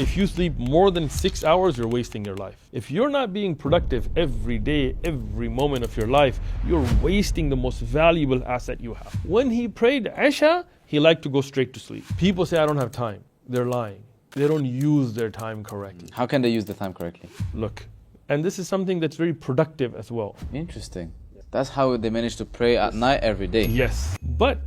If you sleep more than 6 hours, you're wasting your life. If you're not being productive every day, every moment of your life, you're wasting the most valuable asset you have. When he prayed Isha, he liked to go straight to sleep. People say, I don't have time. They're lying. They don't use their time correctly. How can they use the time correctly? Look, and this is something that's very productive as well. Interesting. That's how they manage to pray at night every day. Yes, but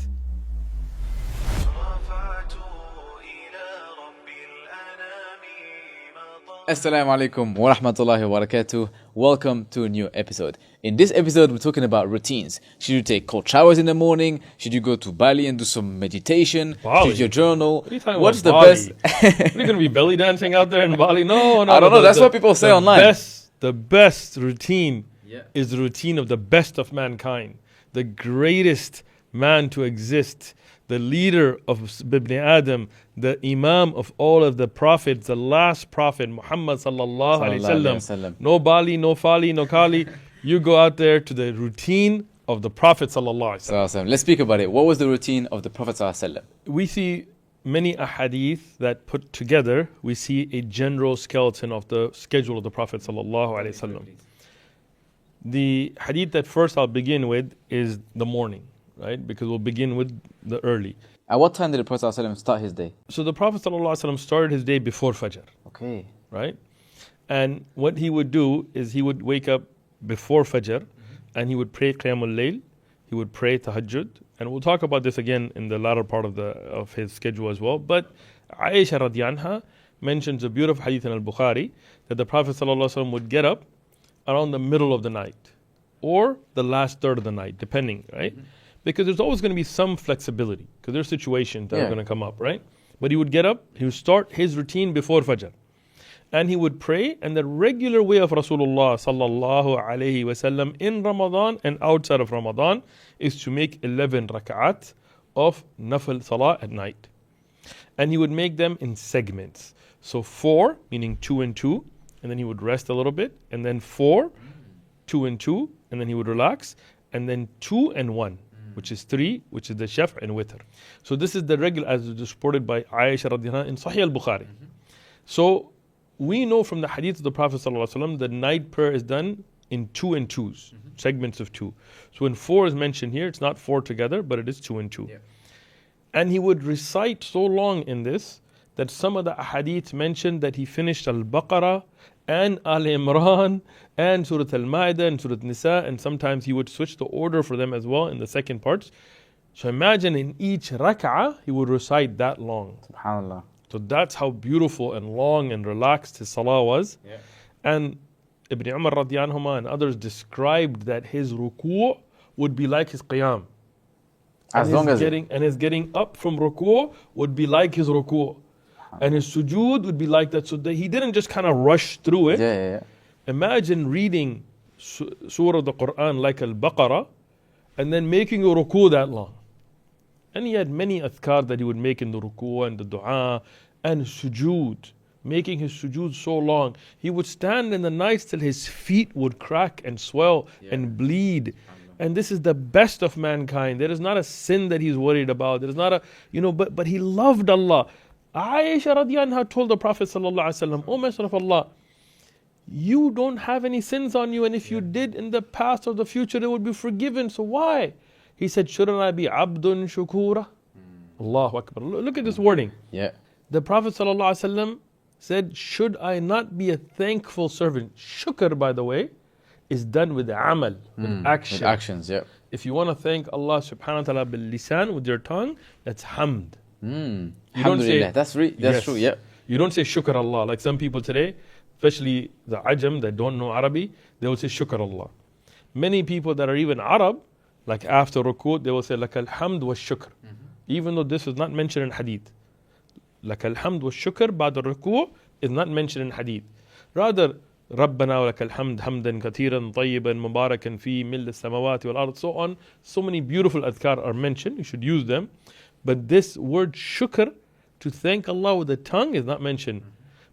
Assalamu alaikum wa rahmatullahi wa barakatuh. Welcome to a new episode. In this episode, we're talking about routines. Should you take cold showers in the morning? Should you go to Bali and do some meditation? Bali? Should you journal? What are you talking What's about the Bali? best? Are you going to be belly dancing out there in Bali? No. I don't know. That's what people say online. The best routine is the routine of the best of mankind. The greatest man to exist. The leader of Ibn Adam, the Imam of all of the prophets, the last prophet, Muhammad sallallahu alaihi wasallam. No Bali, no Fali, no Kali. You go out there to the routine of the Prophet sallallahu alaihi wasallam. Let's speak about it. What was the routine of the Prophet sallallahu alaihi wasallam? We see many ahadith that put together, we see a general skeleton of the schedule of the Prophet sallallahu alaihi wasallam. The hadith that first I'll begin with is the morning. Right? Because we'll begin with the early. At what time did the Prophet ﷺ start his day? So the Prophet ﷺ started his day before Fajr. Okay. Right? And what he would do is he would wake up before Fajr and he would pray Qiyamul Layl, he would pray Tahajjud, and we'll talk about this again in the latter part of his schedule as well. But Aisha radiyallahu anha mentions a beautiful hadith in Al-Bukhari that the Prophet ﷺ would get up around the middle of the night or the last third of the night, depending, right? Because there's always going to be some flexibility, because there's situations that are going to come up, right? But he would get up, he would start his routine before Fajr. And he would pray, and the regular way of Rasulullah sallallahu alayhi wasallam in Ramadan and outside of Ramadan is to make 11 rak'at of nafil salah at night. And he would make them in segments. So 4, meaning 2 and 2, and then he would rest a little bit, and then 4, 2 and 2, and then he would relax, and then 2 and 1. Which is 3, which is the shaf' and witr. So this is the regular, as reported by Aisha radhiyallahu anha in Sahih al-Bukhari. So we know from the hadith of the Prophet sallallahu alaihi wasallam, the night prayer is done in 2 and 2s, segments of 2. So when 4 is mentioned here, it's not 4 together, but it is 2 and 2. And he would recite so long in this that some of the hadith mentioned that he finished Al-Baqarah and Al-Imran and Surah Al-Ma'idah and Surah Nisa, and sometimes he would switch the order for them as well in the second parts. So imagine in each rak'ah he would recite that long. SubhanAllah. So that's how beautiful and long and relaxed his salah was. And Ibn Umar radiyallahu anhuma and others described that his ruku' would be like his qiyam. And his getting up from ruku' would be like his ruku'. And his sujood would be like that. So that he didn't just kind of rush through it. Imagine reading surah of the Quran like Al-Baqarah and then making a ruku' that long. And he had many adhkar that he would make in the ruku' and the dua and sujood. Making his sujood so long. He would stand in the nights till his feet would crack and swell and bleed. And this is the best of mankind. There is not a sin that he's worried about. There is not but he loved Allah. Aisha radiyallahu anha told the Prophet sallallahu alaihi wasallam, O Messenger of Allah, you don't have any sins on you, and if you did in the past or the future, it would be forgiven. So why? He said, shouldn't I be abdun shukura? Allahu Akbar. Look at this wording. The Prophet sallallahu alaihi wasallam said, should I not be a thankful servant? Shukr, by the way, is done with amal, with action. With actions, If you want to thank Allah subhanahu wa ta'ala bil lisan, with your tongue, that's hamd. You don't say, that's true, You don't say shukr Allah. Like some people today, especially the ajam that don't know Arabic, they will say shukr Allah. Many people that are even Arab, like after ruku', they will say lakal hamd wa shukr. Even though this is not mentioned in hadith. Lakal hamd wa shukr ba'da ruku' is not mentioned in hadith. Rather, ربنا ولك الحمد حمدا كثيرا طيبا مباركا في ملء السماوات والأرض, so on. So many beautiful adhkar are mentioned. You should use them. But this word shukr, to thank Allah with the tongue, is not mentioned.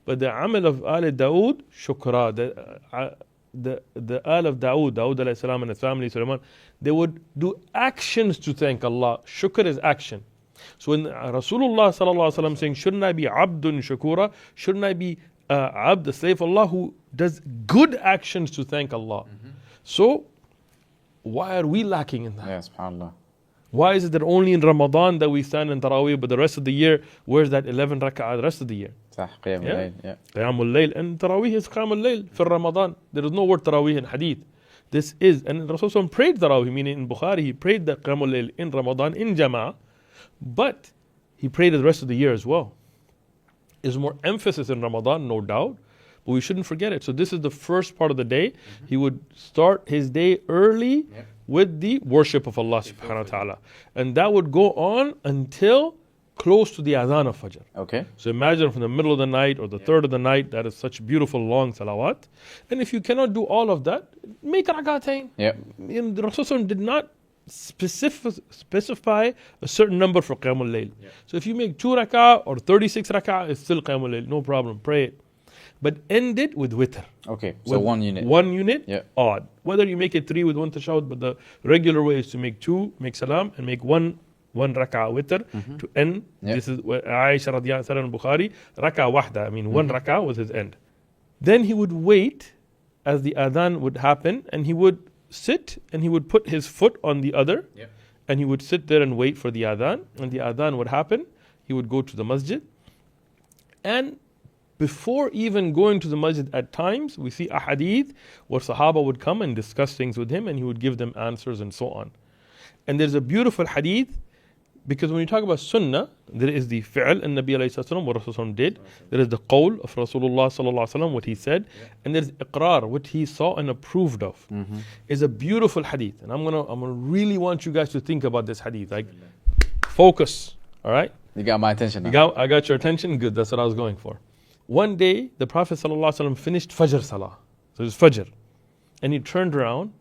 But the amal of Al Dawood, shukra, the Al of Dawood alayhi salam and his family, Sulaiman, they would do actions to thank Allah. Shukr is action. So when Rasulullah sallallahu alaihi wasallam saying, shouldn't I be abdun shakura? Shouldn't I be abd, the slave of Allah who does good actions to thank Allah? So why are we lacking in that? Yeah, subhanAllah. Why is it that only in Ramadan that we stand in Taraweeh, but the rest of the year, where's that 11 rak'ah the rest of the year? صح قيام الليل. Yeah. Qiyamul Layl. And Taraweeh is Qiyamul Layl for Ramadan. There is no word Taraweeh in Hadith. This is, and Rasul prayed Taraweeh, meaning in Bukhari, he prayed the Qiyamul Layl in Ramadan, in Jama'ah, but he prayed it the rest of the year as well. There's more emphasis in Ramadan, no doubt, but we shouldn't forget it. So this is the first part of the day. He would start his day early with the worship of Allah subhanahu wa ta'ala. And that would go on until close to the adhan of Fajr. Okay. So imagine from the middle of the night or the third of the night, that is such beautiful long salawat. And if you cannot do all of that, make rak'atayn. Yeah. The Rasul did not specify a certain number for Qiyamul Layl. So if you make 2 rak'ah or 36 rak'ah, it's still Qiyamul Layl, no problem, pray it. But end it with witr. Okay, so 1 unit. 1 unit, Yeah. odd. Whether you make it 3 with 1 tashahud, but the regular way is to make 2, make salam, and make one rak'ah witr to end. Yeah. This is what Aisha radiyallahu anha in Bukhari, rak'ah wahda, I mean 1 rak'ah was his end. Then he would wait as the adhan would happen, and he would sit and he would put his foot on the other, and he would sit there and wait for the adhan, and the adhan would happen. He would go to the masjid, and before even going to the masjid, at times we see a hadith where Sahaba would come and discuss things with him, and he would give them answers and so on. And there's a beautiful hadith, because when you talk about sunnah, there is the fi'l and Nabi alayhi sallam, what Rasulullah did. There is the qawl of Rasulullah sallallahu alaihi wasallam, what he said, and there's iqrar, what he saw and approved of. Is a beautiful hadith, and I'm gonna really want you guys to think about this hadith. Like, focus. All right. You got my attention now. I got your attention. Good. That's what I was going for. One day, the Prophet sallallahu alaihi wasallam finished Fajr Salah. So it was Fajr, and he turned around,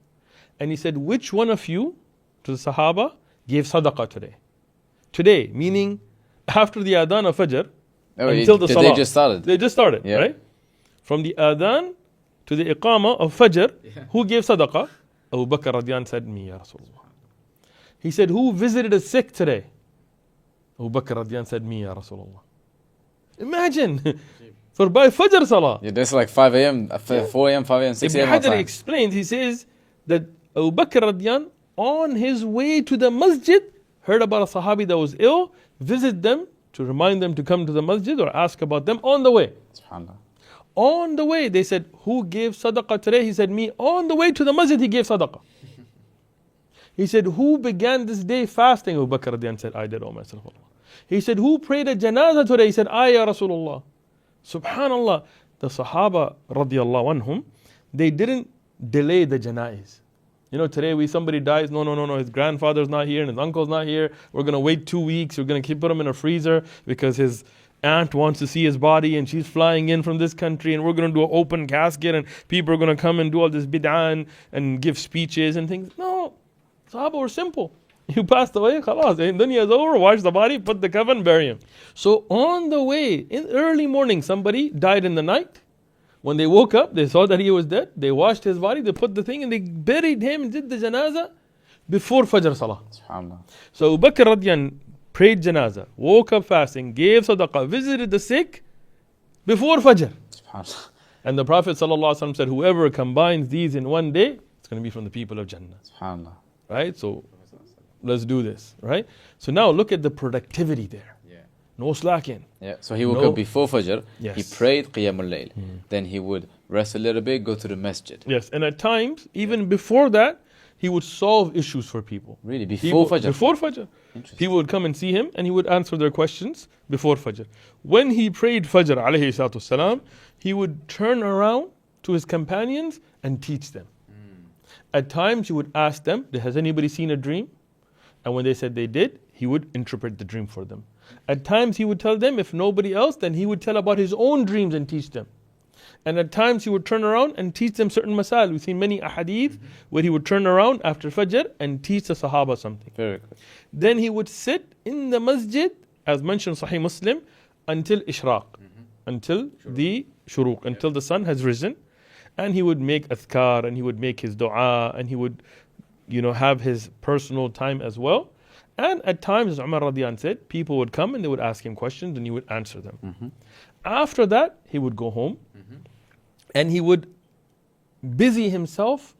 and he said, "Which one of you, to the Sahaba, gave sadaqah today?" Today, meaning after the adhan of Fajr until the Salah. They just started. They just started, right? From the adhan to the iqamah of Fajr, who gave sadaqah? Abu Bakr radiyan said, "Me, ya Rasulullah." He said, "Who visited a sick today?" Abu Bakr radiyan said, "Me, ya Rasulullah." Imagine, for by Fajr Salah. Yeah, that's like 5 a.m., 4 a.m., 5 a.m., 6 a.m. Ibn Hajar explains, he says that Abu Bakr radiyan, on his way to the masjid, heard about a Sahabi that was ill, visit them to remind them to come to the masjid or ask about them on the way. SubhanAllah. On the way, they said, "Who gave sadaqah today?" He said, "Me." On the way to the masjid, he gave sadaqah. He said, "Who began this day fasting?" Abu Bakr radiyan said, "I did, O Messenger of Allah." He said, "Who prayed a janazah today?" He said, "I, ya Rasulullah." Subhanallah, the Sahaba radiallahu anhum, they didn't delay the janaiz. You know, today somebody dies, no, his grandfather's not here and his uncle's not here. We're going to wait 2 weeks. We're going to put him in a freezer because his aunt wants to see his body and she's flying in from this country, and we're going to do an open casket and people are going to come and do all this bid'ah and give speeches and things. No, Sahaba were simple. You passed away, khalas, dunya is over, wash the body, put the coffin, bury him. So on the way, in early morning, somebody died in the night. When they woke up, they saw that he was dead. They washed his body, they put the thing, and they buried him and did the janazah before Fajr Salah. SubhanAllah. So Abu Bakr radiyan prayed janazah, woke up fasting, gave sadaqah, visited the sick before Fajr. SubhanAllah. And the Prophet ﷺ said, whoever combines these in one day, it's going to be from the people of Jannah. SubhanAllah. Right? So let's do this. Right? So now look at the productivity there. No slacking. Yeah, so he woke up before Fajr, Yes. he prayed Qiyamul Layl, then he would rest a little bit, go to the masjid. Yes, and at times, even before that, he would solve issues for people. Really? Before Fajr? Before Fajr. People would come and see him and he would answer their questions before Fajr. When he prayed Fajr, alayhi salatu salam, he would turn around to his companions and teach them. At times, he would ask them, has anybody seen a dream? And when they said they did, he would interpret the dream for them. At times he would tell them, if nobody else, then he would tell about his own dreams and teach them. And at times he would turn around and teach them certain masail. We've seen many ahadith where he would turn around after Fajr and teach the Sahaba something. Very good. Then he would sit in the masjid, as mentioned Sahih Muslim, until Ishraq, until the Shuruq, until the sun has risen. And he would make adhkar, and he would make his dua, and he would, have his personal time as well. And at times, as Umar radiallahu anh said, people would come and they would ask him questions and he would answer them. After that, he would go home and he would busy himself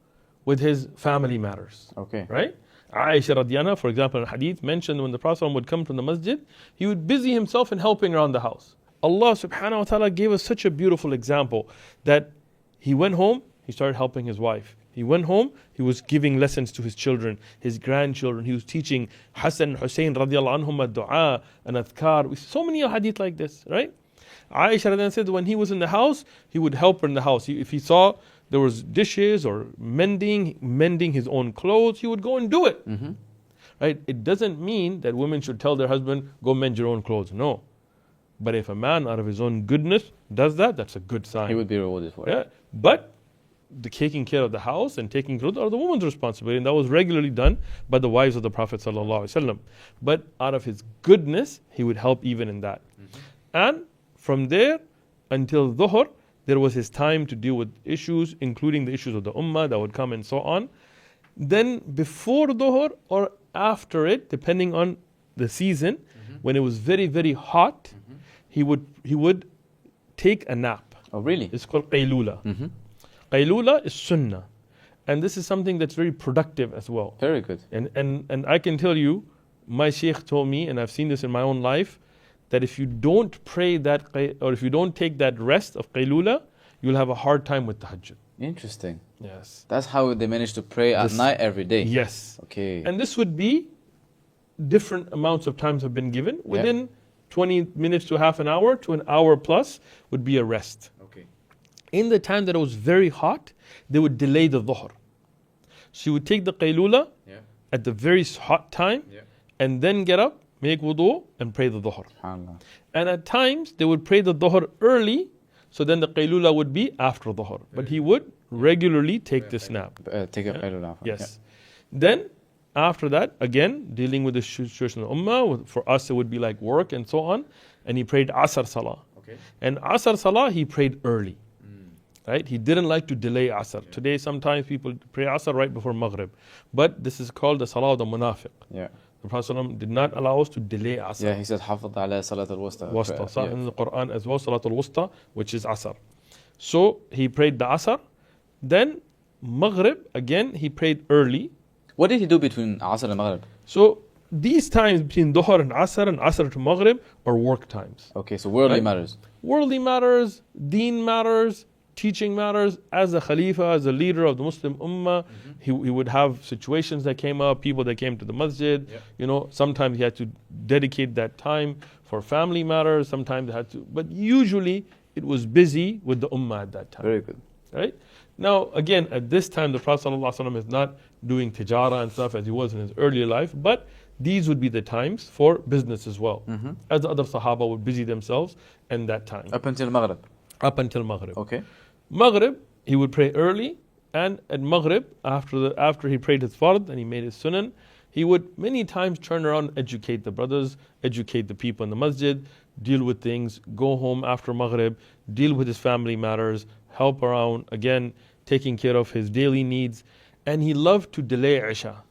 with his family matters. Okay. Right? Aisha radiallahu anha, for example, in hadith mentioned when the Prophet would come from the masjid, he would busy himself in helping around the house. Allah subhanahu wa ta'ala gave us such a beautiful example that he went home, he started helping his wife. He went home, he was giving lessons to his children, his grandchildren. He was teaching Hassan and Hussein radiallahu anhum ad-du'a and adhkar. So many hadith like this, right? Aisha radiallahu anha said when he was in the house, he would help her in the house. If he saw there was dishes or mending his own clothes, he would go and do it. Right? It doesn't mean that women should tell their husband, go mend your own clothes. No. But if a man out of his own goodness does that, that's a good sign. He would be rewarded for it. But the taking care of the house and taking clothes are the woman's responsibility, and that was regularly done by the wives of the Prophet ﷺ. But out of his goodness, he would help even in that. And from there until Dhuhr, there was his time to deal with issues, including the issues of the ummah that would come and so on. Then before Dhuhr or after it, depending on the season, when it was very, very hot, he would take a nap. Oh, really? It's called qaylula. Qaylula is sunnah. And this is something that's very productive as well. Very good. And I can tell you, my sheikh told me, and I've seen this in my own life, that if you don't pray that, or if you don't take that rest of qaylula, you'll have a hard time with tahajjud. Interesting. Yes. That's how they manage to pray at night every day. Yes. Okay. And this would be different amounts of times have been given. Within 20 minutes to half an hour to an hour plus would be a rest. Okay. In the time that it was very hot, they would delay the dhuhr. So you would take the qaylula at the very hot time and then get up, make wudu and pray the dhuhr. And at times they would pray the dhuhr early, so then the qaylula would be after dhuhr. But he would regularly take this nap. Take a qaylula. Yes. Then after that, again, dealing with the situation of the ummah, for us it would be like work and so on. And he prayed Asr Salah. And Asr Salah, he prayed early. Right? He didn't like to delay Asr. Today, sometimes people pray Asr right before Maghrib. But this is called the Salah of the Munafiq. The Prophet ﷺ did not allow us to delay Asr. He said, Hafadh ala Salat al-Wusta. In the Quran as well, Salat al-Wusta, which is Asr. So he prayed the Asr. Then Maghrib, again, he prayed early. What did he do between Asr and Maghrib? So these times between Dhuhr and Asr to Maghrib are work times. Okay, so worldly matters. Worldly matters, deen matters, teaching matters. As a Khalifa, as a leader of the Muslim Ummah, he would have situations that came up, people that came to the masjid. You know, sometimes he had to dedicate that time for family matters, sometimes he had to, but usually it was busy with the Ummah at that time. Very good. Right? Now, again, at this time, the Prophet ﷺ is not doing tijara and stuff as he was in his earlier life, but these would be the times for business as well. As the other Sahaba would busy themselves in that time. Up until Maghrib? Up until Maghrib. Okay. Maghrib, he would pray early, and at Maghrib, after he prayed his fard and he made his sunan, he would many times turn around and educate the brothers, educate the people in the masjid, deal with things, go home after Maghrib, deal with his family matters, help around, again, taking care of his daily needs. And he loved to delay Isha.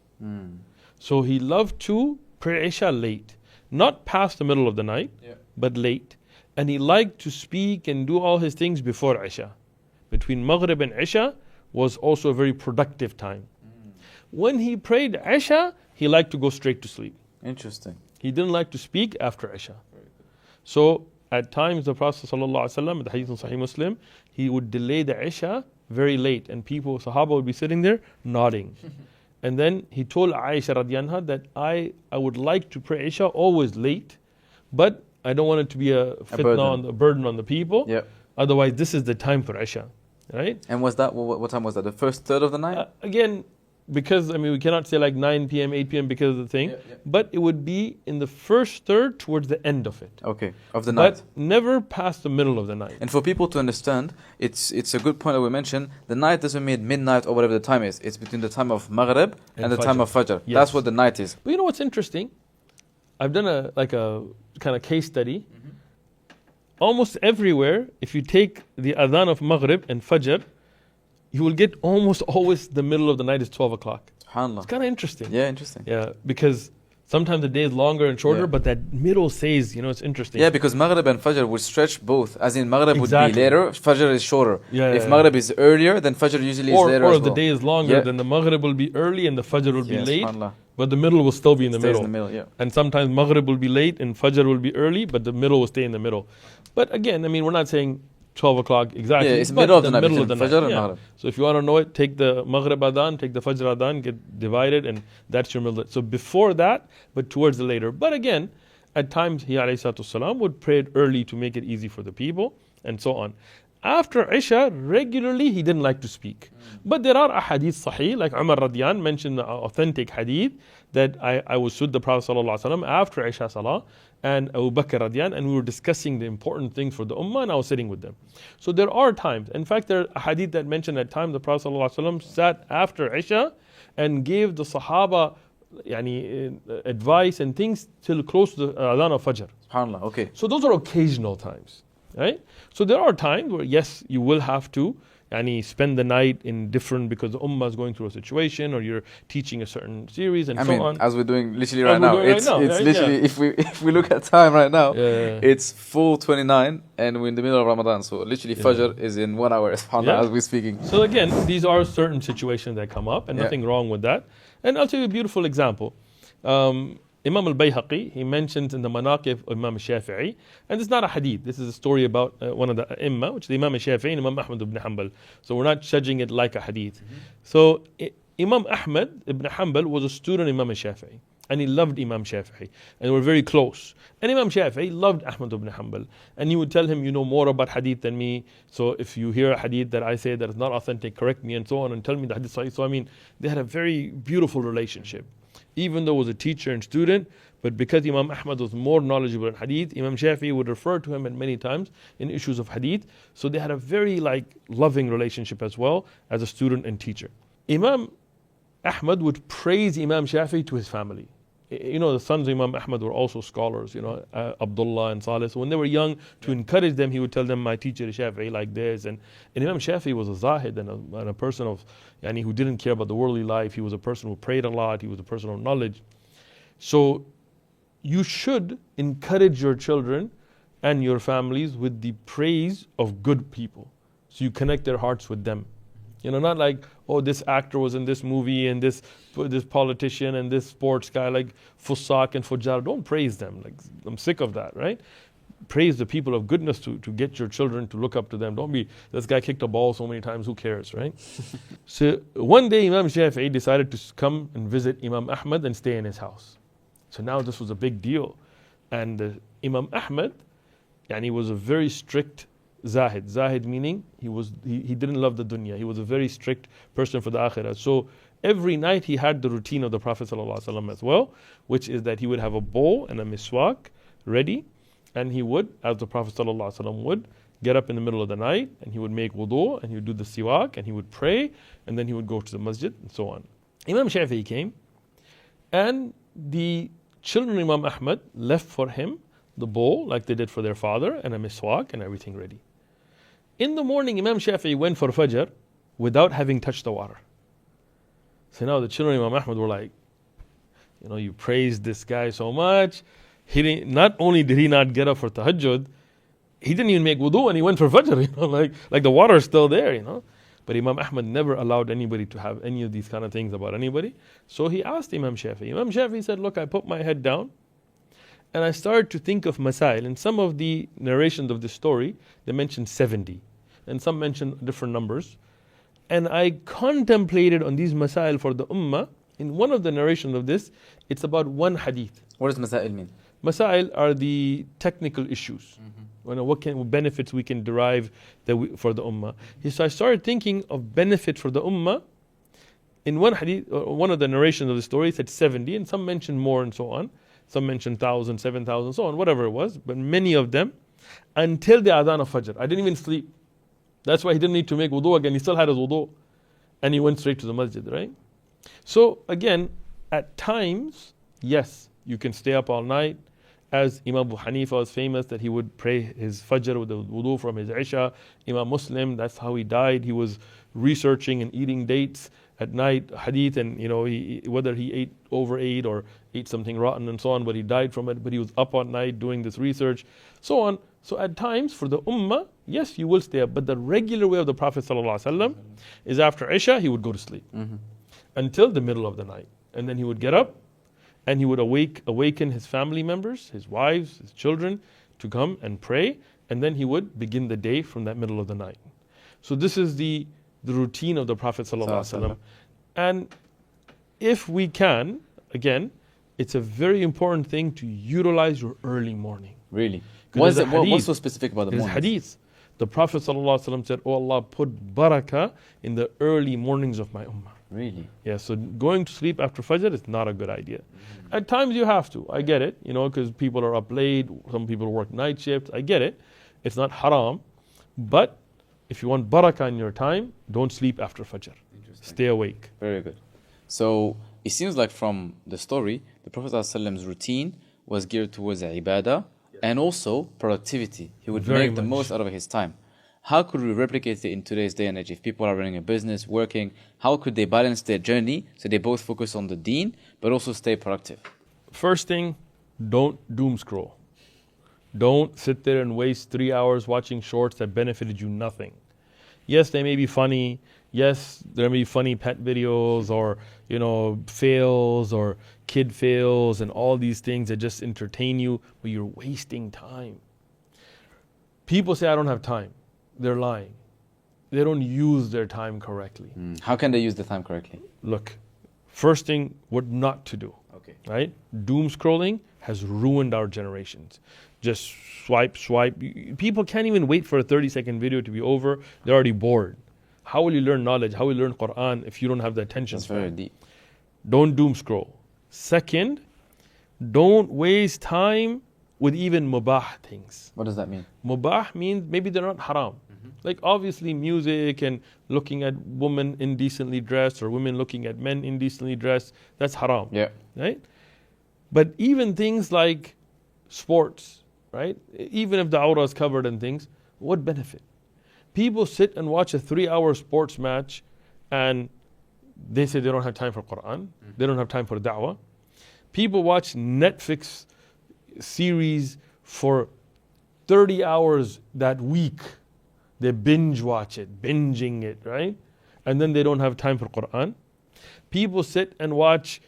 So he loved to pray Isha late. Not past the middle of the night, but late. And he liked to speak and do all his things before Isha. Between Maghrib and Isha was also a very productive time. When he prayed Isha, he liked to go straight to sleep. Interesting. He didn't like to speak after Isha. So at times the Prophet ﷺ, the hadith in Sahih Muslim, he would delay the Isha very late, and people, Sahaba, would be sitting there nodding. And then he told Aisha radiallahu anha that I would like to pray Isha always late, but I don't want it to be a fitna, a burden on the people. Otherwise, this is the time for Isha. Right? And was that, what time was that? The first third of the night? Again, because, I mean, we cannot say like 9 p.m., 8 p.m. because of the thing, but it would be in the first third towards the end of it. Okay, of the night. But never past the middle of the night. And for people to understand, it's a good point that we mentioned, the night doesn't mean midnight or whatever the time is. It's between the time of Maghrib and the time of Fajr. Yes. That's what the night is. But you know what's interesting? I've done a kind of case study. Almost everywhere, if you take the adhan of Maghrib and Fajr, you will get almost always the middle of the night is 12 o'clock. SubhanAllah. It's kind of interesting. Yeah, interesting. Yeah, because Sometimes the day is longer and shorter, but that middle says, it's interesting. Yeah, because Maghrib and Fajr would stretch both. As in Maghrib would be later, Fajr is shorter. If Maghrib is earlier, then Fajr usually is later or as if the day is longer, then the Maghrib will be early and the Fajr will be late. But the middle will still be in the middle. And sometimes Maghrib will be late and Fajr will be early, but the middle will stay in the middle. But again, we're not saying 12 o'clock exactly. Yeah, it's middle of the night. Fajr and Maghrib. So if you want to know it, take the Maghrib Adhan, take the Fajr Adhan, get divided, and that's your middle. So before that, but towards the later. But again, at times he ﷺ would pray it early to make it easy for the people, and so on. After Isha, regularly he didn't like to speak. But there are ahadith sahih, like Umar Radiyan mentioned the authentic hadith that I was with the Prophet ﷺ after Isha Salah and Abu Bakr Radiyan, and we were discussing the important things for the Ummah, and I was sitting with them. So there are times, in fact there are hadith that mention at times the Prophet ﷺ sat after Isha and gave the Sahaba advice and things till close to the Adhan of Fajr. SubhanAllah, okay. So those are occasional times, right? So there are times where yes, you will have to spend the night in different, because the ummah is going through a situation, or you're teaching a certain series and so on. As we're doing literally right now. It's literally, if we look at time right now, it's 4:29 and we're in the middle of Ramadan. So literally Fajr is in 1 hour as we're speaking. So again, these are certain situations that come up, and nothing wrong with that. And I'll tell you a beautiful example. Imam al-Bayhaqi, he mentions in the Manaqib of Imam Shafi'i, and it's not a hadith, this is a story about one of the Imam, which is Imam Shafi'i and Imam Ahmad ibn Hanbal. So we're not judging it like a hadith. So Imam Ahmad ibn Hanbal was a student of Imam Shafi'i, and he loved Imam Shafi'i, and they were very close. And Imam Shafi'i loved Ahmad ibn Hanbal, and he would tell him, you know more about hadith than me, so if you hear a hadith that I say that is not authentic, correct me and so on, and tell me the hadith. So they had a very beautiful relationship. Even though he was a teacher and student, but because Imam Ahmad was more knowledgeable in hadith, Imam Shafi'i would refer to him at many times in issues of hadith. So they had a very loving relationship as well as a student and teacher. Imam Ahmad would praise Imam Shafi'i to his family. The sons of Imam Ahmad were also scholars, Abdullah and Salih. So when they were young, to encourage them, he would tell them, my teacher is Shafi'i like this. And Imam Shafi'i was a zahid and a person of, who didn't care about the worldly life. He was a person who prayed a lot. He was a person of knowledge. So you should encourage your children and your families with the praise of good people. So you connect their hearts with them. Not like, oh, this actor was in this movie and this politician and this sports guy, like Fusaq and Fujjar. Don't praise them. I'm sick of that, right? Praise the people of goodness to get your children to look up to them. Don't be, this guy kicked a ball so many times, who cares, right? So one day Imam Shafi'i decided to come and visit Imam Ahmad and stay in his house. So now this was a big deal. And Imam Ahmad, he was a very strict Zahid. Zahid meaning he didn't love the dunya. He was a very strict person for the akhirah. So every night he had the routine of the Prophet ﷺ as well, which is that he would have a bowl and a miswak ready, and he would, as the Prophet ﷺ would, get up in the middle of the night and he would make wudu and he would do the siwak and he would pray, and then he would go to the masjid and so on. Imam Shafi'i came, and the children of Imam Ahmad left for him the bowl like they did for their father, and a miswak and everything ready. In the morning, Imam Shafi'i went for Fajr without having touched the water. So now the children of Imam Ahmad were like, you praised this guy so much. Not only did he not get up for tahajjud, he didn't even make wudu and he went for Fajr, like the water is still there, But Imam Ahmad never allowed anybody to have any of these kind of things about anybody. So he asked Imam Shafi'i. Imam Shafi'i said, look, I put my head down and I started to think of masail. In some of the narrations of this story, they mention 70. And some mention different numbers. And I contemplated on these masail for the ummah. In one of the narrations of this, it's about one hadith. What does masail mean? Masail are the technical issues. What benefits we can derive for the ummah. So I started thinking of benefit for the ummah. In one hadith, one of the narrations of the story said 70, and some mention more and so on. Some mention 1,000, 7,000, so on, whatever it was. But many of them, until the adhan of Fajr. I didn't even sleep. That's why he didn't need to make wudu again. He still had his wudu. And he went straight to the masjid, right? So again, at times, yes, you can stay up all night. As Imam Abu Hanifa was famous that he would pray his Fajr with the wudu from his Isha. Imam Muslim, that's how he died. He was researching and eating dates at night, hadith, and whether he overate or ate something rotten and so on, but he died from it, but he was up all night doing this research, so on. So at times for the ummah, yes, you will stay up, but the regular way of the Prophet ﷺ is after Isha, he would go to sleep until the middle of the night. And then he would get up and he would awaken his family members, his wives, his children, to come and pray, and then he would begin the day from that middle of the night. So this is the routine of the Prophet ﷺ. And if we can, again, it's a very important thing to utilize your early morning. Really? What's so specific about the morning? Hadith. The Prophet ﷺ said, "Oh Allah, put barakah in the early mornings of my ummah." Really? Yeah, so going to sleep after Fajr is not a good idea. At times you have to, I get it, because people are up late, some people work night shifts, I get it. It's not haram, but if you want barakah in your time, don't sleep after Fajr. Stay awake. Very good. So it seems like from the story, the Prophet ﷺ's routine was geared towards ibadah and also productivity. He would make the most out of his time. How could we replicate it in today's day and age? If people are running a business, working, how could they balance their journey so they both focus on the deen but also stay productive? First thing, don't doom scroll. Don't sit there and waste 3 hours watching shorts that benefited you nothing. Yes, they may be funny. Yes, there may be funny pet videos or, fails or kid fails and all these things that just entertain you, but you're wasting time. People say, I don't have time. They're lying. They don't use their time correctly. How can they use the time correctly? Look, first thing, what not to do. Okay. Right? Doom scrolling has ruined our generations. Just swipe. People can't even wait for a 30-second video to be over. They're already bored. How will you learn knowledge? How will you learn Quran if you don't have the attention span? That's very deep. Don't doom scroll. Second, don't waste time with even mubah things. What does that mean? Mubah means maybe they're not haram. Like obviously music and looking at women indecently dressed or women looking at men indecently dressed, that's haram. Yeah. Right? But even things like sports, right? Even if the awrah is covered and things, what benefit? People sit and watch a 3-hour sports match and they say they don't have time for Quran. They don't have time for da'wah. People watch Netflix series for 30 hours that week. They binging it, right? And then they don't have time for Quran. People sit and watch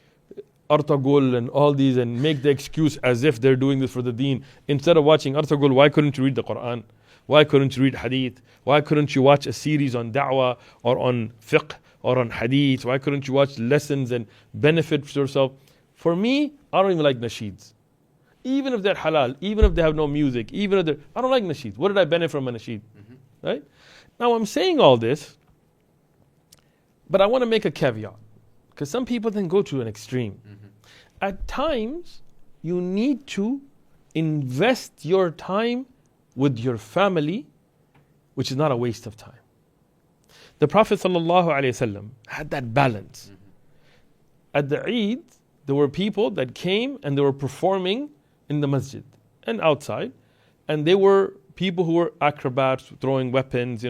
Artagul and all these and make the excuse as if they're doing this for the deen. Instead of watching Artagul, why couldn't you read the Quran? Why couldn't you read hadith? Why couldn't you watch a series on da'wah or on fiqh or on hadith? Why couldn't you watch lessons and benefit for yourself? For me, I don't even like nasheeds. Even if they're halal, even if they have no music, I don't like nasheeds. What did I benefit from a nasheed? Right? Now I'm saying all this, but I want to make a caveat. Because some people then go to an extreme. At times, you need to invest your time with your family, which is not a waste of time. The Prophet ﷺ had that balance. At the Eid, there were people that came and they were performing in the masjid and outside, and they were people who were acrobats, throwing weapons,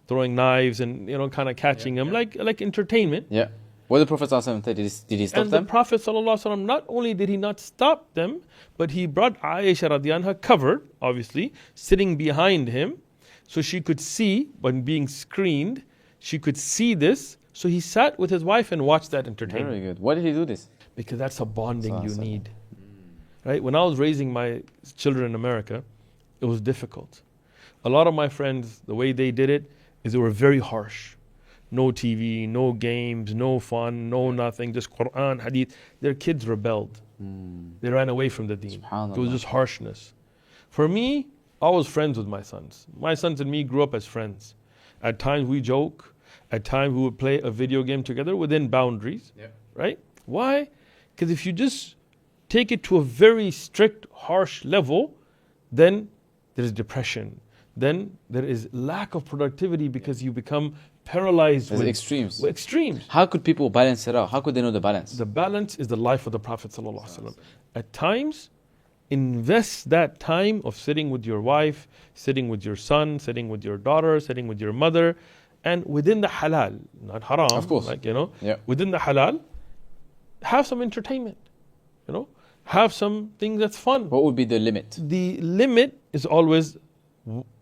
throwing knives and kind of catching them, like entertainment. Yeah. What did the Prophet ﷺ say? Did he stop and them? The Prophet ﷺ, not only did he not stop them, but he brought Aisha radiallahu anha covered, obviously, sitting behind him, so she could see, when being screened, she could see this. So he sat with his wife and watched that entertainment. Very good. Why did he do this? Because that's a bonding you need. Right? When I was raising my children in America, it was difficult. A lot of my friends, the way they did it is they were very harsh. No TV, no games, no fun, no nothing, just Quran, hadith. Their kids rebelled. They ran away from the deen. It was just harshness. For me, I was friends with my sons. My sons and me grew up as friends. At times we joke. At times we would play a video game together within boundaries. Yeah. Right? Why? Because if you just take it to a very strict, harsh level, then there is depression. Then there is lack of productivity because you become paralyzed with extremes. How could people balance it out? How could they know the balance? The balance is the life of the Prophet ﷺ. At times, invest that time of sitting with your wife, sitting with your son, sitting with your daughter, sitting with your mother, And within the halal, not haram, of course, like, within the halal, have some entertainment, have something that's fun. What would be the limit? The limit is always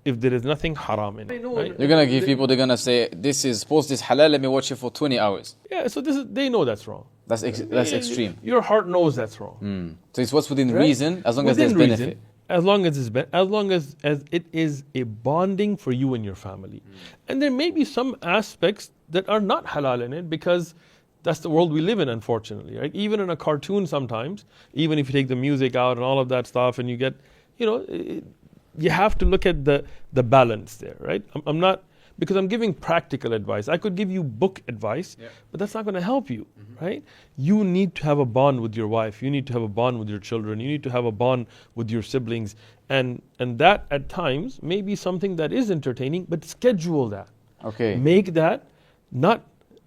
if there is nothing haram in it. Right? You're going to give people, they're going to say, this is halal, let me watch it for 20 hours. Yeah, so they know that's wrong. That's extreme. Your heart knows that's wrong. So it's what's within reason, as long as there's benefit. As long as it is a bonding for you and your family. And there may be some aspects that are not halal in it, because that's the world we live in, unfortunately. Right? Even in a cartoon sometimes, even if you take the music out and all of that stuff, and you get, you have to look at the balance there, right? I'm not, because I'm giving practical advice. I could give you book advice, but that's not going to help you, right? You need to have a bond with your wife. You need to have a bond with your children. You need to have a bond with your siblings. And that at times may be something that is entertaining, but schedule that. Okay. Make that not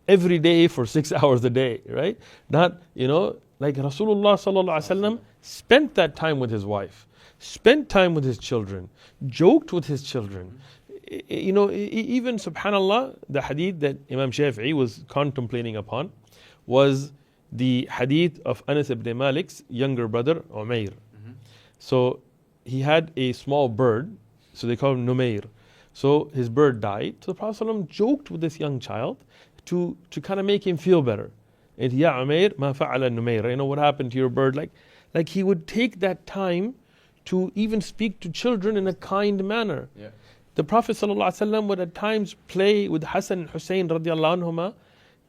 every day for 6 hours a day, right? Not, like Rasulullah sallallahu alaihi wasallam spent that time with his wife, spent time with his children, joked with his children. Even subhanallah, the hadith that Imam Shafi'i was contemplating upon was the hadith of Anas ibn Malik's younger brother, Umair. So he had a small bird, so they call him Numair. So his bird died. So the Prophet ﷺ joked with this young child to kind of make him feel better. And Ya Umair, ma fa'ala Numair. What happened to your bird? Like he would take that time to even speak to children in a kind manner. Yeah. The Prophet ﷺ would at times play with Hassan and Hussein radiallahu anhuma,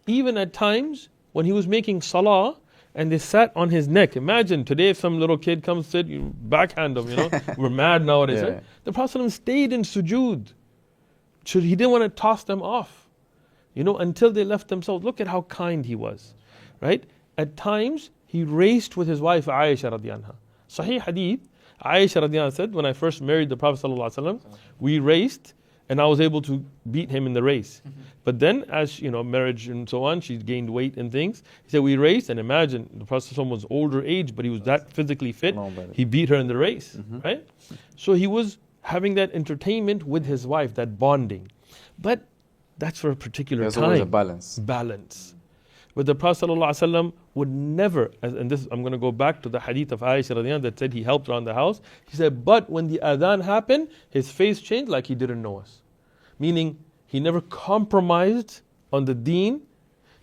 even at times when he was making salah and they sat on his neck. Imagine today if some little kid comes sit, you backhand him, we're mad nowadays. Yeah. Right? The Prophet ﷺ stayed in sujood. So he didn't want to toss them off, until they left themselves. Look at how kind he was, right? At times he raced with his wife Aisha radiallahu anha. Sahih hadith, Aisha radiallahu anha said, when I first married the Prophet sallallahu alaihi wasallam, we raced and I was able to beat him in the race. But then as marriage and so on, she gained weight and things. He said we raced, and imagine the Prophet sallallahu alaihi wasallam was older age, but he was that physically fit. He beat her in the race, right? So he was having that entertainment with his wife, that bonding. But that's for a particular There's time. always a balance. But the Prophet ﷺ would never, and this I'm going to go back to the hadith of Aisha radiallahu anha that said he helped around the house. He said, but when the adhan happened, his face changed like he didn't know us. Meaning, he never compromised on the deen.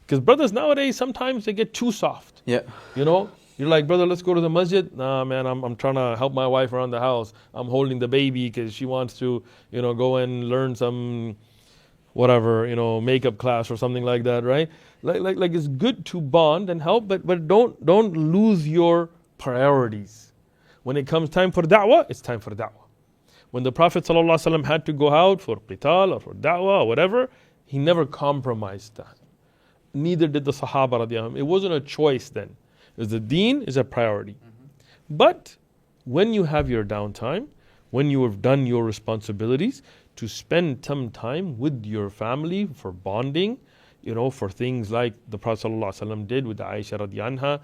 Because brothers nowadays, sometimes they get too soft. Yeah. You're like, brother, let's go to the masjid. Nah, man, I'm trying to help my wife around the house. I'm holding the baby because she wants to, go and learn some, whatever, makeup class or something like that, right? Like it's good to bond and help, but don't lose your priorities. When it comes time for da'wah, it's time for da'wah. When the Prophet ﷺ had to go out for qital or for da'wah or whatever, he never compromised that. Neither did the Sahaba radiallahu anhum. It wasn't a choice then. Because the deen is a priority. But when you have your downtime, when you have done your responsibilities, to spend some time with your family for bonding, for things like the Prophet ﷺ did with Aisha radiallahu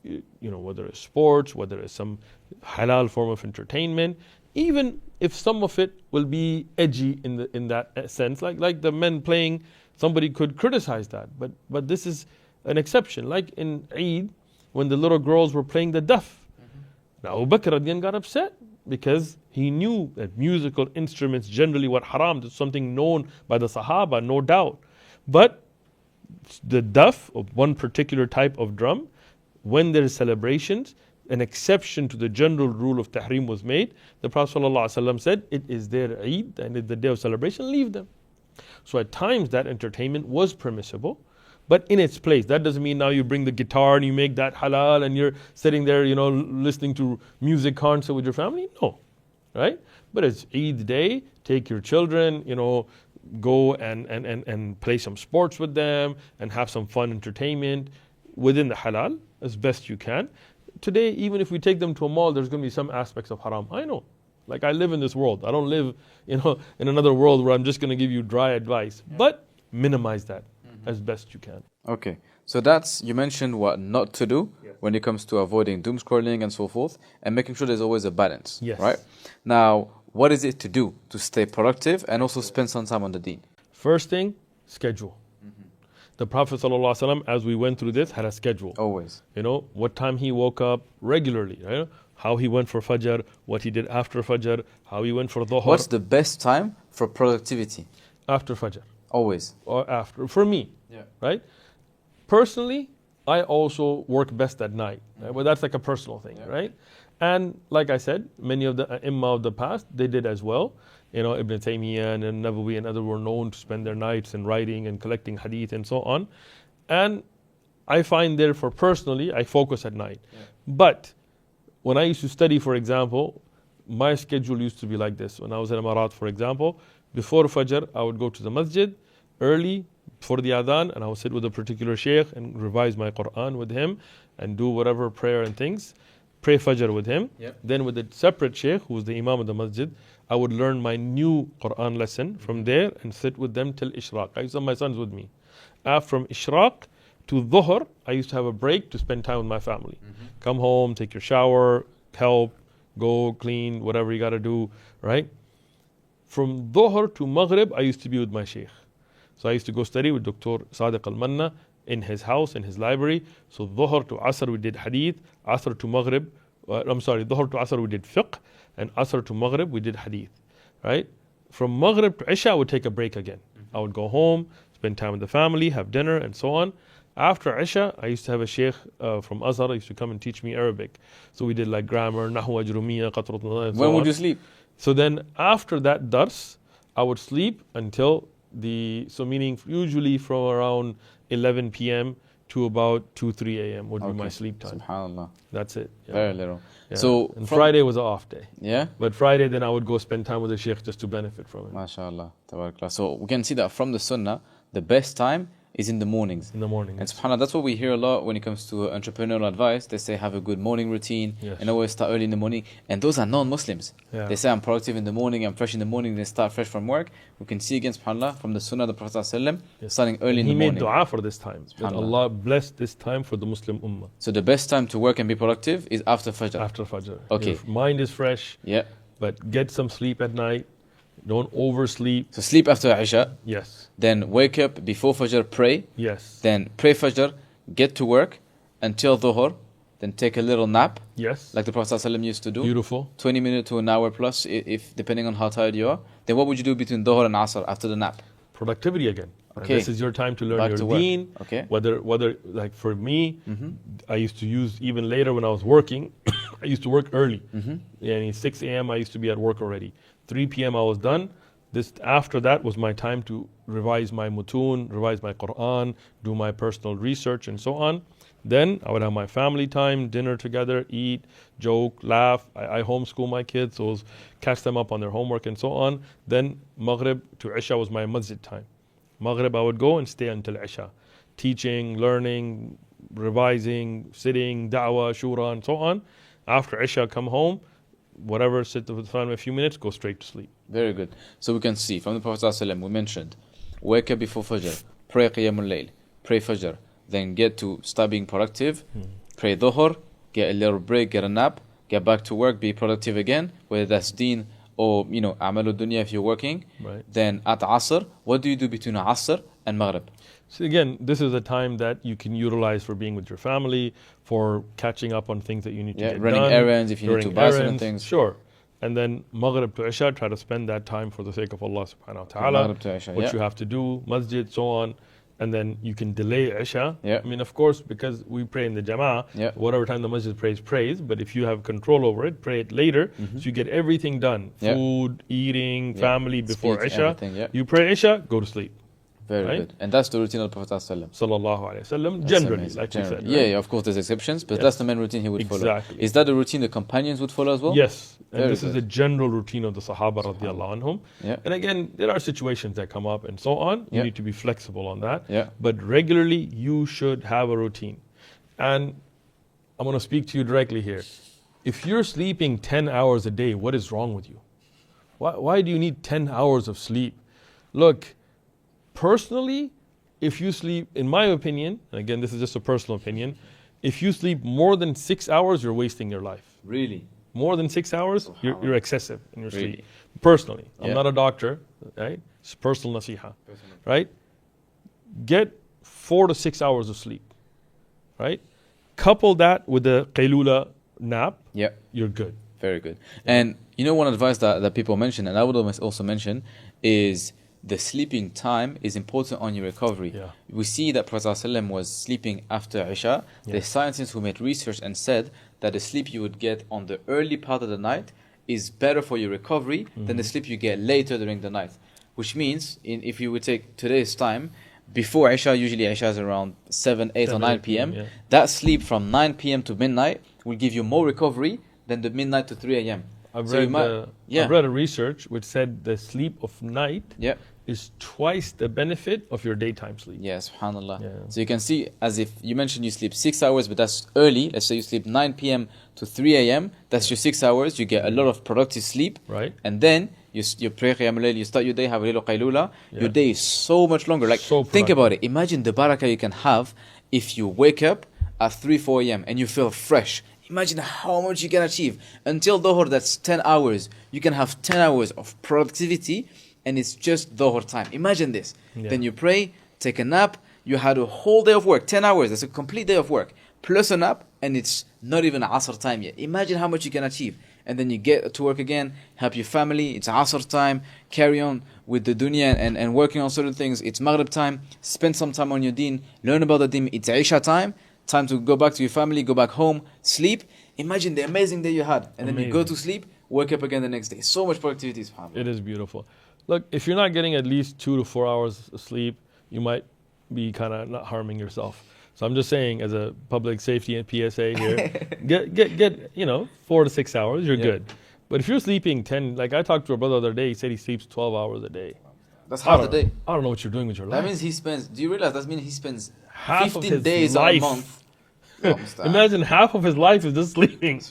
anha, whether it's sports, whether it's some halal form of entertainment, even if some of it will be edgy in that sense, like the men playing, somebody could criticize that. But this is an exception. Like in Eid, when the little girls were playing the duff. Now Abu Bakr radiallahu anhu got upset because he knew that musical instruments generally were haram. That's something known by the Sahaba, no doubt. But the duff, of one particular type of drum, when there is celebrations, an exception to the general rule of tahrim was made. The Prophet ﷺ said, it is their Eid and it's the day of celebration, leave them. So at times that entertainment was permissible, but in its place. That doesn't mean now you bring the guitar and you make that halal and you're sitting there, listening to music concert with your family. No, right? But it's Eid day, take your children, go and play some sports with them and have some fun entertainment within the halal as best you can. Today, even if we take them to a mall, there's going to be some aspects of haram. I know. Like I live in this world. I don't live, in another world where I'm just going to give you dry advice. But minimize that as best you can. Okay. So you mentioned what not to do when it comes to avoiding doom scrolling and so forth, and making sure there's always a balance. Yes. Right? Now, what is it to do to stay productive and also spend some time on the deen? First thing, schedule. The Prophet ﷺ, as we went through this, had a schedule. Always. What time he woke up regularly, right? How he went for Fajr, what he did after Fajr, how he went for Dhuhr. What's the best time for productivity? After Fajr. Always. Or after. For me, right? Personally, I also work best at night. Right? But that's like a personal thing, right? And like I said, many of the Imam of the past, they did as well. Ibn Taymiyyah and Nawawi and others were known to spend their nights in writing and collecting hadith and so on. And I find therefore personally, I focus at night. But when I used to study, for example, my schedule used to be like this. When I was in Emirat, for example, before Fajr, I would go to the masjid early before the adhan, and I would sit with a particular sheikh and revise my Quran with him and do whatever prayer and things. Pray Fajr with him. Then with a separate sheikh, who was the Imam of the masjid, I would learn my new Quran lesson from there and sit with them till Ishraq. I used to have my sons with me. From Ishraq to Dhuhr, I used to have a break to spend time with my family. Come home, take your shower, help, go clean, whatever you got to do, right? From Dhuhr to Maghrib, I used to be with my sheikh. So I used to go study with Dr. Sadiq al-Manna in his house, in his library. So Dhuhr to Asr we did hadith, Asr to Maghrib, Dhuhr to Asr we did fiqh, and Asr to Maghrib we did hadith, right? From Maghrib to Isha I would take a break again. I would go home, spend time with the family, have dinner and so on. After Isha, I used to have a sheikh from Azhar, he used to come and teach me Arabic. So we did like grammar, Nahu, Ajrumiyya, Qatrat. When would you sleep? So then after that dars, I would sleep until meaning usually from around 11 p.m. to about 2-3 a.m. would be my sleep time. SubhanAllah. That's it. Very little. Yeah. So and Friday was an off day. Yeah? But Friday then I would go spend time with the sheikh just to benefit from it. MashaAllah. Tabarakallah. So we can see that from the Sunnah, the best time is in the mornings. In the morning. And subhanAllah, that's what we hear a lot when it comes to entrepreneurial advice. They say have a good morning routine and always start early in the morning. And those are non-Muslims. They say I'm productive in the morning, I'm fresh in the morning, they start fresh from work. We can see again, subhanAllah, from the Sunnah of the Prophet starting early in the morning. He made dua for this time. That Allah bless this time for the Muslim Ummah. So the best time to work and be productive is after Fajr. After Fajr. Okay. Your mind is fresh. But get some sleep at night. Don't oversleep. So sleep after Isha. Yes. Then wake up before Fajr, pray. Yes. Then pray Fajr, get to work until Dhuhr. Then take a little nap. Yes. Like the Prophet ﷺ used to do. Beautiful. 20 minutes to an hour plus, if depending on how tired you are. Then what would you do between Dhuhr and Asr after the nap? Productivity again. Okay. And this is your time to learn Back your to work. deen. Okay. Whether like for me, I used to use even later when I was working, I used to work early. 6 a.m. I used to be at work already. 3 p.m. I was done. After that was my time to revise my mutun, revise my Quran, do my personal research and so on. Then I would have my family time, dinner together, eat, joke, laugh. I homeschool my kids, so catch them up on their homework and so on. Then Maghrib to Isha was my masjid time. Maghrib I would go and stay until Isha. Teaching, learning, revising, sitting, da'wah, shura and so on. After Isha come home, whatever, sit with the family a few minutes, go straight to sleep. Very good. So we can see from the Prophet ﷺ, we mentioned, wake up before Fajr, pray Qiyamul Layl, pray Fajr, then get to start being productive, pray Dhuhr, get a little break, get a nap, get back to work, be productive again, whether that's deen or, A'malud Dunya if you're working. Right. Then at Asr, what do you do between Asr and Maghrib? So again, this is a time that you can utilize for being with your family, for catching up on things that you need to get running done. Errands, if you need to buy certain things. Sure. And then Maghrib to Isha, try to spend that time for the sake of Allah subhanahu wa ta'ala. Maghrib to Isha, what you have to do, masjid, so on. And then you can delay Isha. Yeah. I mean, of course, because we pray in the Jama'ah, whatever time the masjid prays. But if you have control over it, pray it later. So you get everything done. Food, eating, family, before Isha. You pray Isha, go to sleep. Very good. And that's the routine of the Prophet ﷺ, generally, like you said. Yeah, of course there's exceptions, but that's the main routine he would follow. Exactly. Is that the routine the companions would follow as well? Yes. And this is a general routine of the Sahaba radiallahu anhum. And again, there are situations that come up and so on. You need to be flexible on that. But regularly, you should have a routine. And I'm going to speak to you directly here. If you're sleeping 10 hours a day, what is wrong with you? Why do you need 10 hours of sleep? Look, personally, if you sleep, in my opinion, and again, this is just a personal opinion, if you sleep more than 6 hours, you're wasting your life. Really? More than 6 hours, you're excessive in your sleep. Personally. I'm not a doctor, right? It's personal nasiha, right? get 4 to 6 hours of sleep, right? Couple that with the qaylula nap, you're good. Very good. And you know, one advice that people mention, and I would also mention, is the sleeping time is important on your recovery. We see that Prophet ﷺ was sleeping after Isha. There's scientists who made research and said that the sleep you would get on the early part of the night is better for your recovery than the sleep you get later during the night. Which means, if you would take today's time, before Isha, usually Isha is around 7, 8 or 9 p.m. That sleep from 9 p.m. to midnight will give you more recovery than the midnight to 3 a.m. I've read a research which said the sleep of night is twice the benefit of your daytime sleep. Subhanallah. So you can see, as if you mentioned you sleep 6 hours, but that's early. Let's say you sleep 9 p.m. to 3 a.m. That's your 6 hours. You get a lot of productive sleep. Right. And then you pray Qiyam al-Layl, you start your day, have a little qaylula. Your day is so much longer. Like, think about it. Imagine the barakah you can have if you wake up at 3, 4 a.m. and you feel fresh. Imagine how much you can achieve. Until Dhuhr, that's 10 hours. You can have 10 hours of productivity, and it's just Dhuhr time. Imagine this. Then you pray, take a nap. You had a whole day of work, 10 hours. That's a complete day of work. Plus a nap, and it's not even Asr time yet. Imagine how much you can achieve. And then you get to work again, help your family. It's Asr time. Carry on with the dunya and working on certain things. It's Maghrib time. Spend some time on your deen. Learn about the deen. It's Isha time. Time to go back to your family, go back home, sleep. Imagine the amazing day you had. And then you go to sleep, wake up again the next day. So much productivity, subhanAllah. It is beautiful. Look, if you're not getting at least 2 to 4 hours of sleep, you might be kind of not harming yourself. So I'm just saying, as a public safety and PSA here, get 4 to 6 hours, you're good. But if you're sleeping 10, like I talked to a brother the other day, he said he sleeps 12 hours a day. That's half the day. I don't know what you're doing with your life. That means he spends, do you realize that means he spends half 15 days a month? Imagine half of his life is just sleeping.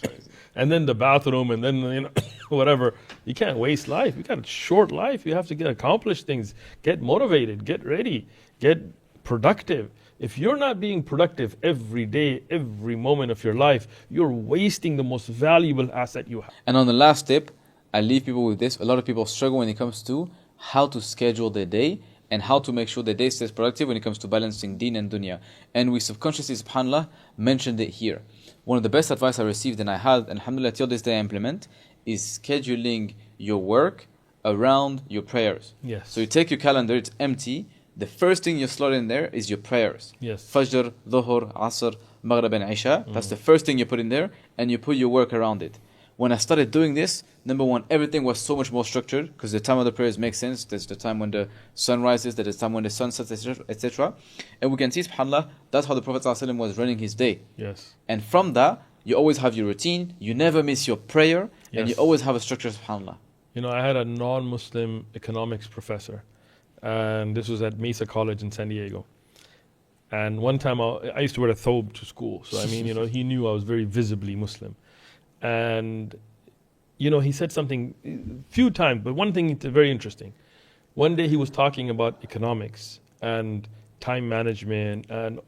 And then the bathroom, and then whatever. You can't waste life. You got a short life. You have to accomplish things, get motivated, get ready, get productive. If you're not being productive every day, every moment of your life, you're wasting the most valuable asset you have. And on the last tip, I leave people with this. A lot of people struggle when it comes to how to schedule their day and how to make sure the day stays productive when it comes to balancing deen and dunya. And we subconsciously, subhanAllah, mentioned it here. One of the best advice I received and I had, and alhamdulillah, till this day I implement, is scheduling your work around your prayers. Yes. So you take your calendar, it's empty. The first thing you slot in there is your prayers. Yes. Fajr, Dhuhr, Asr, Maghrib and Isha. That's the first thing you put in there, and you put your work around it. When I started doing this, number one, everything was so much more structured because the time of the prayers makes sense. There's the time when the sun rises, there's the time when the sun sets, etc. And we can see, subhanAllah, that's how the Prophet ﷺ was running his day. Yes. And from that, you always have your routine, you never miss your prayer, and you always have a structure, subhanAllah. I had a non-Muslim economics professor, and this was at Mesa College in San Diego. And one time I used to wear a thobe to school, so he knew I was very visibly Muslim. And, he said something a few times, but one thing very interesting. One day he was talking about economics and time management and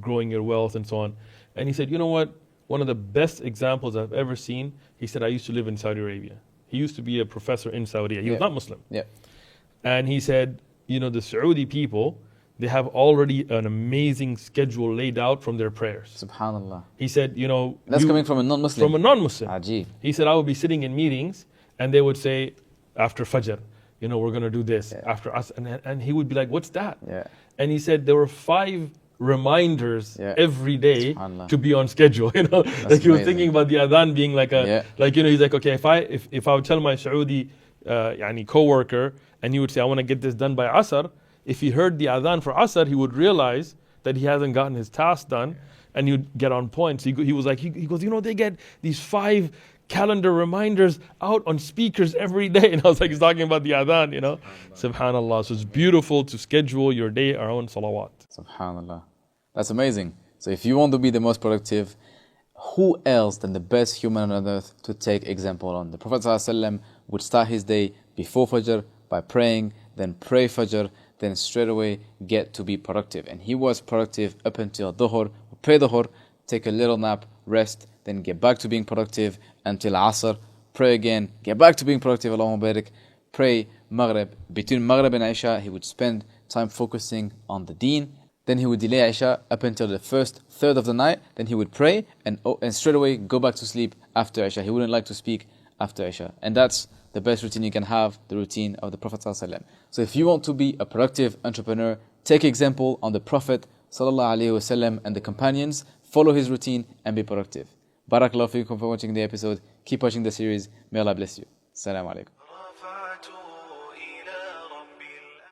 growing your wealth and so on. And he said, you know what? One of the best examples I've ever seen, he said, I used to live in Saudi Arabia. He used to be a professor in Saudi. He was not Muslim. Yeah. And he said, the Saudi people, they have already an amazing schedule laid out from their prayers. Subhanallah. He said, That's coming from a non-Muslim. From a non-Muslim. Ajib. He said, I would be sitting in meetings and they would say, after Fajr, we're going to do this. After us. And he would be like, what's that? Yeah. And he said, there were 5 reminders every day to be on schedule. Like he was thinking about the adhan being like he's like, okay, if I would tell my Saudi co-worker and he would say, I want to get this done by Asr, if he heard the adhan for Asr, he would realize that he hasn't gotten his task done, and he'd get on point. So he was like, he goes, they get these 5 calendar reminders out on speakers every day. And I was like, he's talking about the adhan, Subhanallah. So it's beautiful to schedule your day around salawat. Subhanallah. That's amazing. So if you want to be the most productive, who else than the best human on earth to take example on? The Prophet ﷺ would start his day before Fajr by praying, then pray Fajr, then straight away get to be productive. And he was productive up until Dhuhr, pray Dhuhr, take a little nap, rest, then get back to being productive until Asr, pray again, get back to being productive, Allahumma barik, pray Maghrib. Between Maghrib and Isha, he would spend time focusing on the deen. Then he would delay Isha up until the first third of the night. Then he would pray and straight away go back to sleep after Isha. He wouldn't like to speak after Isha. And that's the best routine you can have, the routine of the Prophet ﷺ. So if you want to be a productive entrepreneur, take example on the Prophet ﷺ and the companions, follow his routine and be productive. Barakallahu feekum for watching the episode. Keep watching the series. May Allah bless you. Assalamu alaikum.